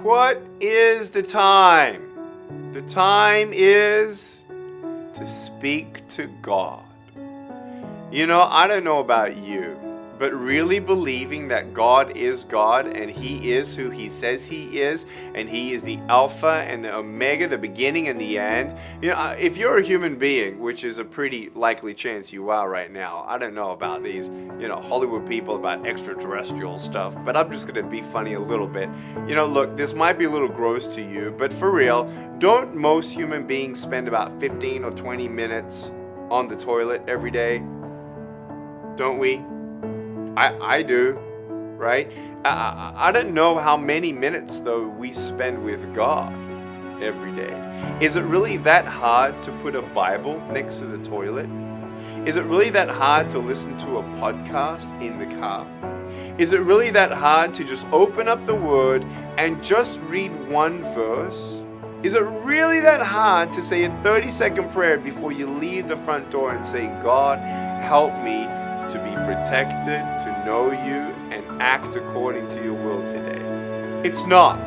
What is the time? The time is to speak to God. You know, I don't know about you, but really believing that God is God and He is who He says He is, and He is the Alpha and the Omega, the beginning and the end. You know, if you're a human being, which is a pretty likely chance you are right now, I don't know about these, Hollywood people about extraterrestrial stuff, but I'm just going to be funny a little bit. Look, this might be a little gross to you, but for real, don't most human beings spend about 15 or 20 minutes on the toilet every day? Don't we? I do, right? I don't know how many minutes, though, we spend with God every day. Is it really that hard to put a Bible next to the toilet? Is it really that hard to listen to a podcast in the car? Is it really that hard to just open up the Word and just read one verse? Is it really that hard to say a 30-second prayer before you leave the front door and say, God, help me to be protected, to know you, and act according to your will today? It's not.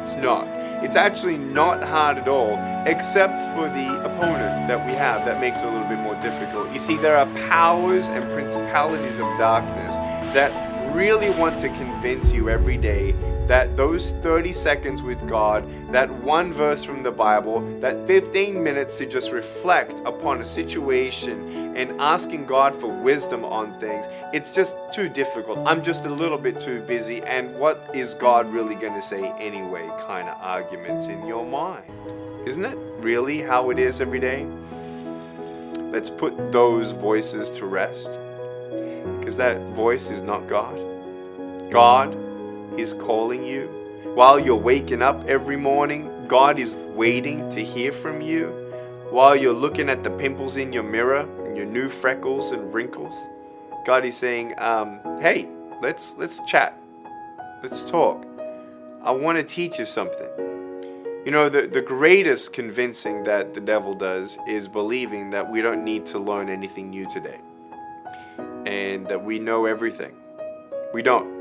It's not. It's actually not hard at all, except for the opponent that we have that makes it a little bit more difficult. You see, there are powers and principalities of darkness that really want to convince you every day that those 30 seconds with God, that one verse from the Bible, that 15 minutes to just reflect upon a situation and asking God for wisdom on things, it's just too difficult. I'm just a little bit too busy, and what is God really going to say anyway kind of arguments in your mind. Isn't it really how it is every day? Let's put those voices to rest, because that voice is not God. God is calling you. While you're waking up every morning, God is waiting to hear from you. While you're looking at the pimples in your mirror and your new freckles and wrinkles, God is saying, hey, let's chat. Let's talk. I want to teach you something. The greatest convincing that the devil does is believing that we don't need to learn anything new today and that we know everything. We don't.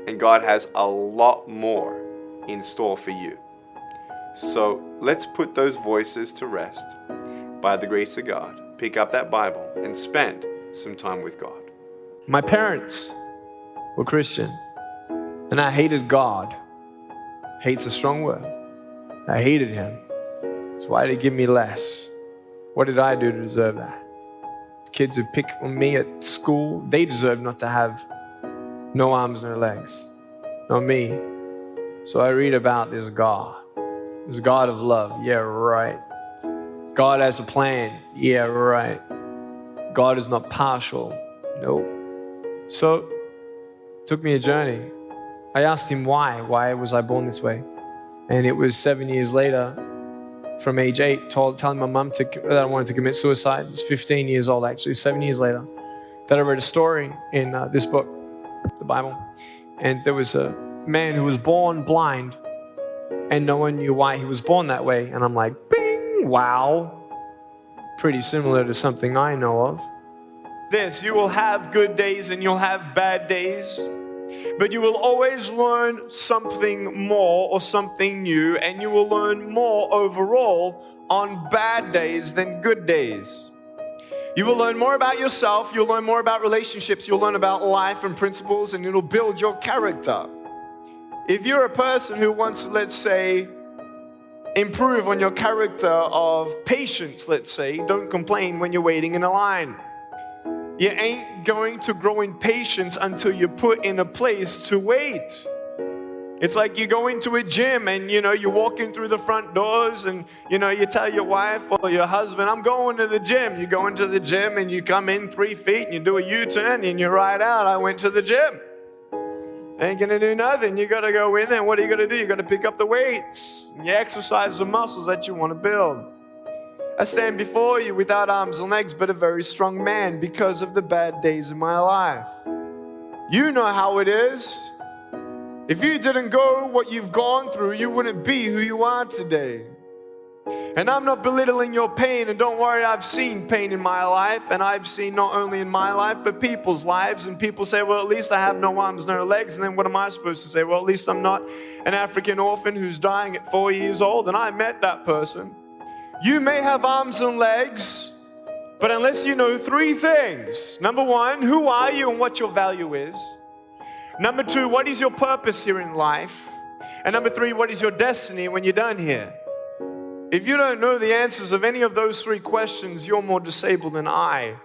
And God has a lot more in store for you. So let's put those voices to rest by the grace of God. Pick up that Bible and spend some time with God. My parents were Christian, and I hated God. Hate's a strong word. I hated Him. So why did He give me less? What did I do to deserve that? Kids who pick on me at school, they deserve not to have no arms, no legs. Not me. So I read about this God. This God of love. Yeah, right. God has a plan. Yeah, right. God is not partial. Nope. So it took me a journey. I asked Him why. Why was I born this way? And it was 7 years later, from age 8, telling my mum that I wanted to commit suicide. I was 15 years old, actually, 7 years later, that I read a story in this book, the Bible. And there was a man who was born blind, and no one knew why he was born that way. And I'm like, bing, wow. Pretty similar to something I know of. You will have good days and you'll have bad days, but you will always learn something more or something new, and you will learn more overall on bad days than good days. You will learn more about yourself, you'll learn more about relationships, you'll learn about life and principles, and it'll build your character. If you're a person who wants to, let's say, improve on your character of patience, let's say, don't complain when you're waiting in a line. You ain't going to grow in patience until you're put in a place to wait. It's like you go into a gym and, you're walking through the front doors and, you tell your wife or your husband, I'm going to the gym. You go into the gym and you come in 3 feet and you do a U-turn and you ride out. I went to the gym. Ain't going to do nothing. You got to go in there. What are you going to do? You got to pick up the weights. And you exercise the muscles that you want to build. I stand before you without arms and legs, but a very strong man because of the bad days of my life. You know how it is. If you didn't go what you've gone through, you wouldn't be who you are today. And I'm not belittling your pain, and don't worry, I've seen pain in my life, and I've seen not only in my life, but people's lives. And people say, well, at least I have no arms, no legs. And then what am I supposed to say? Well, at least I'm not an African orphan who's dying at 4 years old, and I met that person. You may have arms and legs, but unless you know 3 things. Number 1, who are you and what your value is? Number 2, what is your purpose here in life? And number 3, what is your destiny when you're done here? If you don't know the answers of any of those 3 questions, you're more disabled than I